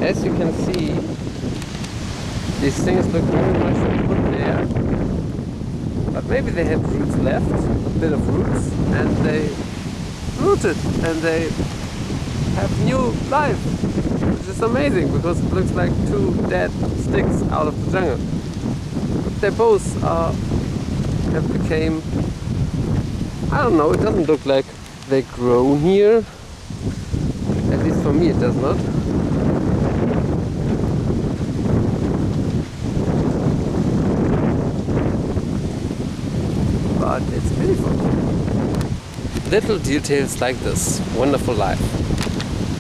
as you can see, these things look very much put there. But maybe they had roots left, a bit of roots, and they rooted and they have new life, which is amazing because it looks like two dead sticks out of the jungle. But they both have became, I don't know, it doesn't look like they grow here. At least for me it does not. But it's beautiful. Little details like this, wonderful life.